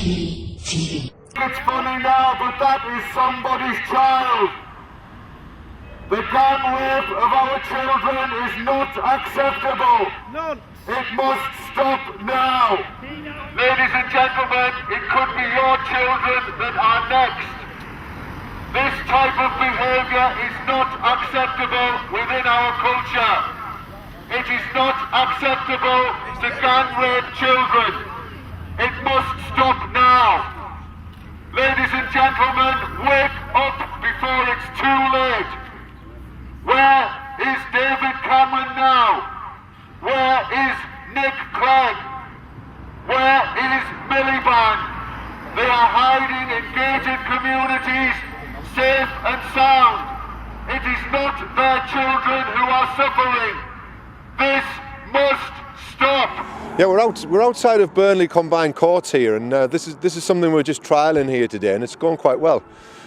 bnptv. It's funny now, but that is somebody's child. The gang rape of our children is not acceptable. It must stop now. Ladies and gentlemen, it could be your children that are next. This type of behaviour is not acceptable within our culture. It is not acceptable to gang rape children. It must stop now. Ladies and gentlemen, wake up before it's too late. Where is David Cameron now? Where is Nick Clegg? Where is Miliband? They are hiding in gated communities, safe and sound. It is not their children who are suffering. This must stop. Yeah, we're outside of Burnley Combined Courts here, and this is something we're just trialling here today, and it's going quite well.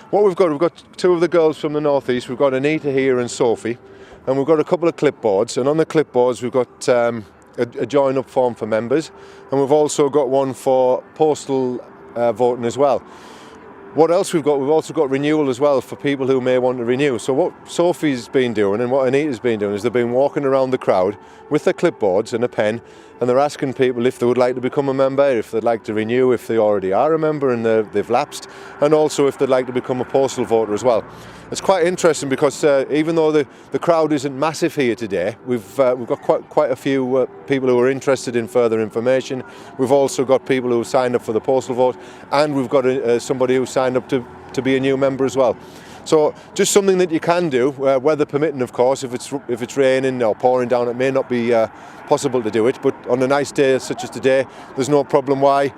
What we've got two of the girls from the northeast. We've got Anita here and Sophie, and we've got a couple of clipboards, and on the clipboards we've got a join up form for members, and we've also got one for postal voting as well. What else we've also got renewal as well for people who may want to renew. So what Sophie's been doing and what Anita's been doing is they've been walking around the crowd with their clipboards and a pen, and they're asking people if they would like to become a member, if they'd like to renew, if they already are a member and they've lapsed, and also if they'd like to become a postal voter as well. It's quite interesting because even though the crowd isn't massive here today, we've got quite a few people who are interested in further information. We've also got people who signed up for the postal vote, and we've got somebody who signed up to be a new member as well. So just something that you can do, weather permitting of course. If it's raining or pouring down, it may not be possible to do it, but on a nice day such as today, there's no problem why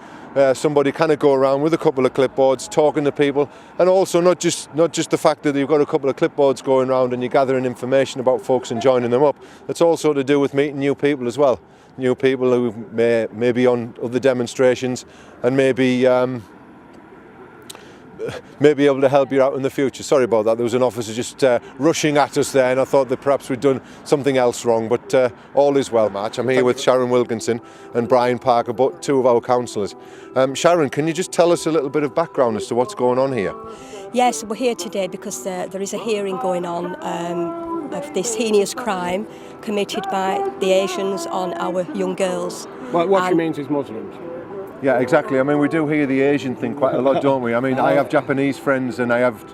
somebody kind of go around with a couple of clipboards talking to people, and also not just the fact that you've got a couple of clipboards going around and you're gathering information about folks and joining them up. It's also to do with meeting new people as well, new people who may be on other demonstrations and maybe be able to help you out in the future. Sorry about that, there was an officer just rushing at us there, and I thought that perhaps we'd done something else wrong, but all is well, March. I'm here with Sharon Wilkinson and Brian Parker, both two of our councillors. Sharon, can you just tell us a little bit of background as to what's going on here? Yes, we're here today because there is a hearing going on of this heinous crime committed by the Asians on our young girls. Well, what she means is Muslims. Yeah, exactly. I mean, we do hear the Asian thing quite a lot, don't we? I mean, I have Japanese friends and I have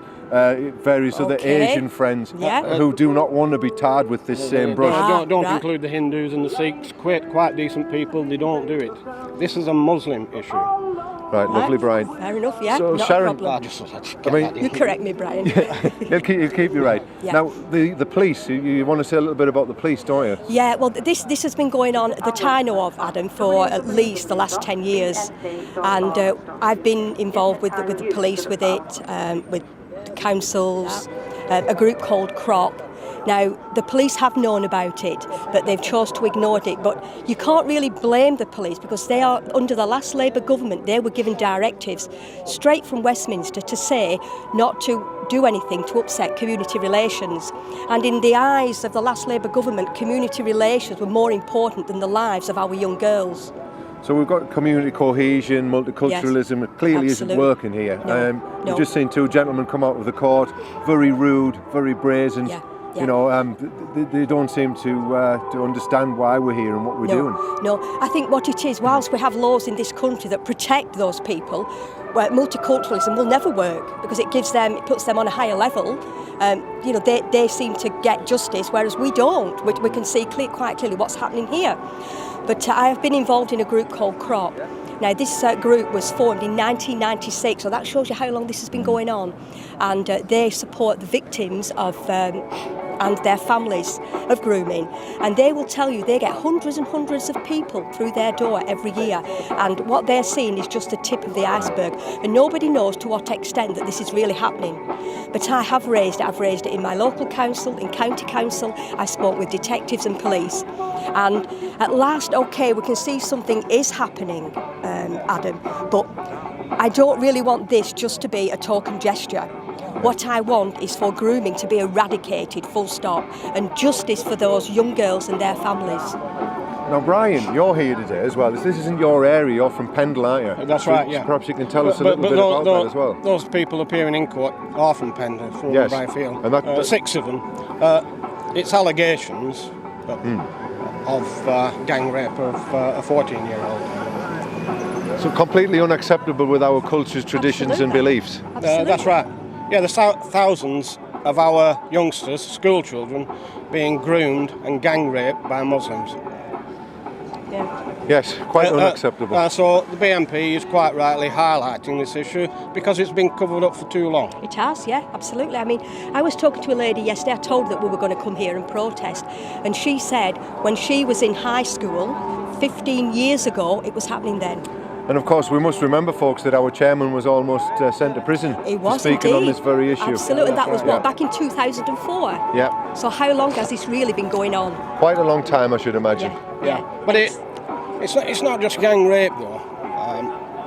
various other Asian friends who do not want to be tarred with this same brush. Don't include the Hindus and the Sikhs, quite decent people, they don't do it. This is a Muslim issue. Right, lovely, Brian. Fair enough, yeah, so not Sharon, a problem. You correct me, Brian. He'll keep you right. Yeah. Now, the police, you want to say a little bit about the police, don't you? Yeah, well, this has been going on, that I know of, Adam, for at least the last 10 years. And I've been involved with the police, with it, with the councils, a group called CROP. Now, the police have known about it, but they've chose to ignore it. But you can't really blame the police because they are, under the last Labour government, they were given directives straight from Westminster to say not to do anything to upset community relations. And in the eyes of the last Labour government, community relations were more important than the lives of our young girls. So we've got community cohesion, multiculturalism, it clearly isn't working here. We've just seen two gentlemen come out of the court, very rude, very brazen. Yeah. You know, they don't seem to understand why we're here and what we're doing. No, I think what it is, whilst we have laws in this country that protect those people, where multiculturalism will never work because it puts them on a higher level. You know, they seem to get justice, whereas we don't. We can see quite clearly what's happening here. But I have been involved in a group called CROP. Now, this group was formed in 1996, so that shows you how long this has been going on. And they support the victims of and their families of grooming. And they will tell you they get hundreds and hundreds of people through their door every year. And what they're seeing is just the tip of the iceberg. And nobody knows to what extent that this is really happening. But I have raised it. I've raised it in my local council, in county council. I spoke with detectives and police. And at last, okay, we can see something is happening, Adam. But I don't really want this just to be a token gesture. What I want is for grooming to be eradicated, full stop, and justice for those young girls and their families. Now, Brian, you're here today as well. This isn't your area. You're from Pendle, aren't you? That's right, yeah. Perhaps you can tell us a little bit about that as well. Those people appearing in court are from Pendle, from Yes. Brighfield. And 6 of them. It's allegations of gang rape of a 14-year-old. So completely unacceptable with our cultures, traditions and beliefs. That's right. Yeah, there's thousands of our youngsters, school children, being groomed and gang raped by Muslims. Yeah. Yes, quite unacceptable. So the BNP is quite rightly highlighting this issue because it's been covered up for too long. It has, yeah, absolutely. I mean, I was talking to a lady yesterday, I told her that we were going to come here and protest, and she said when she was in high school, 15 years ago, it was happening then. And of course, we must remember, folks, that our chairman was almost sent to prison He was for speaking on indeed. this very issue. Absolutely, and that was what, Yeah. back in 2004? Yeah, So how long has this really been going on? quite a long time, I should imagine. Yeah, but it's not just gang rape though,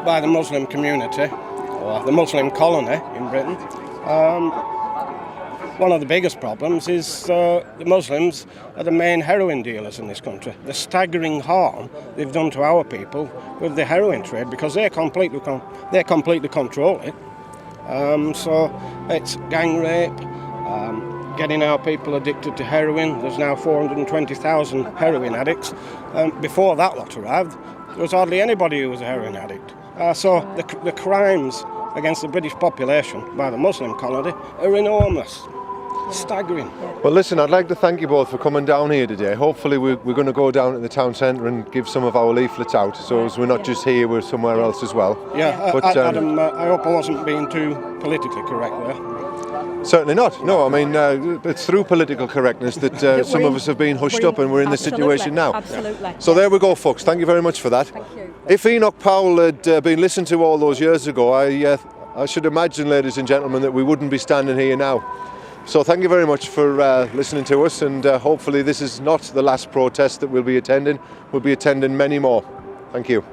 by the Muslim community or the Muslim colony in Britain. One of the biggest problems is the Muslims are the main heroin dealers in this country. The staggering harm they've done to our people with the heroin trade because they completely control it. So it's gang rape, getting our people addicted to heroin. There's now 420,000 heroin addicts. Before that lot arrived, there was hardly anybody who was a heroin addict. So the crimes against the British population by the Muslim colony are enormous. Staggering. Well, listen, I'd like to thank you both for coming down here today. Hopefully we're going to go down to the town centre and give some of our leaflets out, so as we're not just here, we're somewhere else as well. Yeah, But, Adam, I hope I wasn't being too politically correct there. Certainly not. No, I mean, it's through political correctness that some of us have been hushed up and we're in this situation now. Absolutely. So there we go, folks. Thank you very much for that. Thank you. If Enoch Powell had been listened to all those years ago, I should imagine, ladies and gentlemen, that we wouldn't be standing here now. So thank you very much for listening to us, and hopefully this is not the last protest that we'll be attending. We'll be attending many more. Thank you.